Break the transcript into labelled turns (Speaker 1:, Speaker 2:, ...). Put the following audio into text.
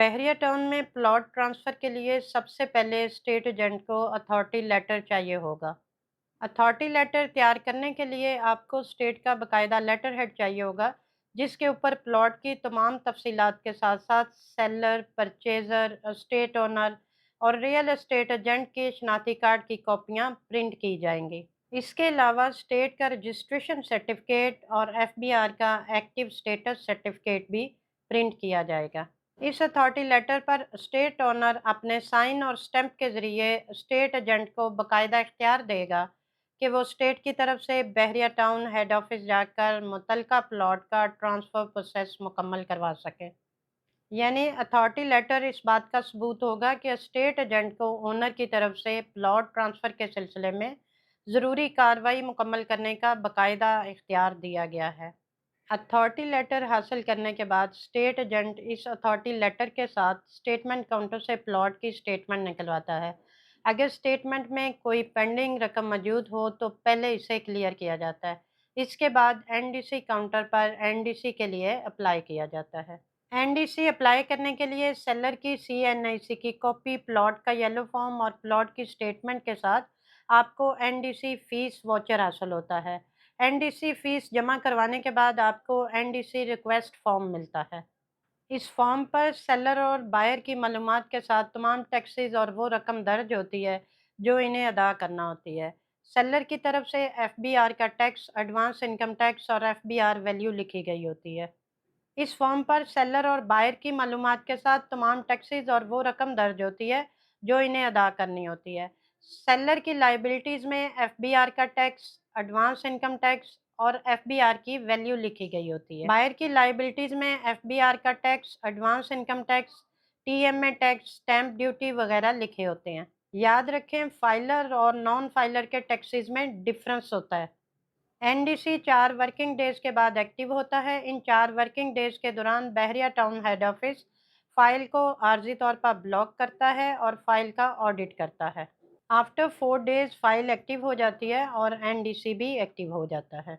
Speaker 1: बहरिया town में plot transfer के लिए सबसे पहले स्टेट एजेंट को अथॉरिटी लेटर चाहिए होगा। अथॉरिटी लेटर तैयार करने के लिए आपको स्टेट का बाकायदा लेटर हेड चाहिए होगा, जिसके ऊपर प्लॉट की तमाम तफसीलात के साथ-साथ सेलर, परचेज़र, एस्टेट ओनर और रियल एस्टेट एजेंट के शनाख्ती कार्ड की कॉपियाँ प्रिंट की जाएँगी। इसके अलावा स्टेट का रजिस्ट्रेशन सर्टिफ़िकेट और एफबीआर का एक्टिव स्टेटस सर्टिफ़िकेट भी प्रिंट किया जाएगा। इस अथॉरिटी लेटर पर स्टेट ओनर अपने साइन और स्टैंप के ज़रिए स्टेट एजेंट को बाकायदा इख्तियार देगा कि वो स्टेट की तरफ से बहरिया टाउन हेड ऑफिस जाकर मुतलका प्लॉट का ट्रांसफ़र प्रोसेस मुकम्मल करवा सके। यानी अथॉरिटी लेटर इस बात का सबूत होगा कि स्टेट एजेंट को ओनर की तरफ से प्लॉट ट्रांसफ़र के सिलसिले में ज़रूरी कार्रवाई मुकम्मल करने का बाकायदा इख्तियार दिया गया है। अथॉरिटी लेटर हासिल करने के बाद स्टेट एजेंट इस अथॉरिटी लेटर के साथ स्टेटमेंट काउंटर से प्लॉट की स्टेटमेंट निकलवाता है। अगर स्टेटमेंट में कोई पेंडिंग रकम मौजूद हो तो पहले इसे क्लियर किया जाता है। इसके बाद एनडीसी काउंटर पर एनडीसी के लिए अप्लाई किया जाता है। एनडीसी अप्लाई करने के लिए सेलर की सीएनआईसी की कॉपी, प्लॉट का येलो फॉर्म और प्लॉट की स्टेटमेंट के साथ आपको एनडीसी फीस वाउचर हासिल होता है। एनडीसी फीस जमा करवाने के बाद आपको एनडीसी रिक्वेस्ट फॉर्म मिलता है। इस फॉर्म पर सेलर और बायर की मालूमात के साथ तमाम टैक्सेस और वो रकम दर्ज होती है जो इन्हें अदा करना होती है। सेलर की तरफ से एफबीआर का टैक्स, एडवांस इनकम टैक्स और एफबीआर वैल्यू लिखी गई होती है। इस फॉर्म पर सेलर और बायर की मालूमात के साथ तमाम टैक्सेस और वो रकम दर्ज होती है जो इन्हें अदा करनी होती है। सेलर की लायबिलिटीज़ में एफबीआर का टैक्स, एडवांस इनकम टैक्स और एफबीआर की वैल्यू लिखी गई होती है। बायर की लायबिलिटीज़ में एफबीआर का tax, advance income tax, TMA tax, stamp duty वगैरह लिखे होते हैं। याद रखें, फाइलर और नॉन फाइलर के टैक्सेस में डिफरेंस होता है। एनडीसी 4 वर्किंग डेज़ के बाद एक्टिव होता है। इन 4 वर्किंग डेज़ के दौरान बहरिया टाउन हेड ऑफ़िस फ़ाइल को आर्ज़ी तौर पर ब्लॉक करता है और फ़ाइल का ऑडिट करता है। आफ्टर 4 डेज़ फ़ाइल एक्टिव हो जाती है और एनडीसी भी एक्टिव हो जाता है।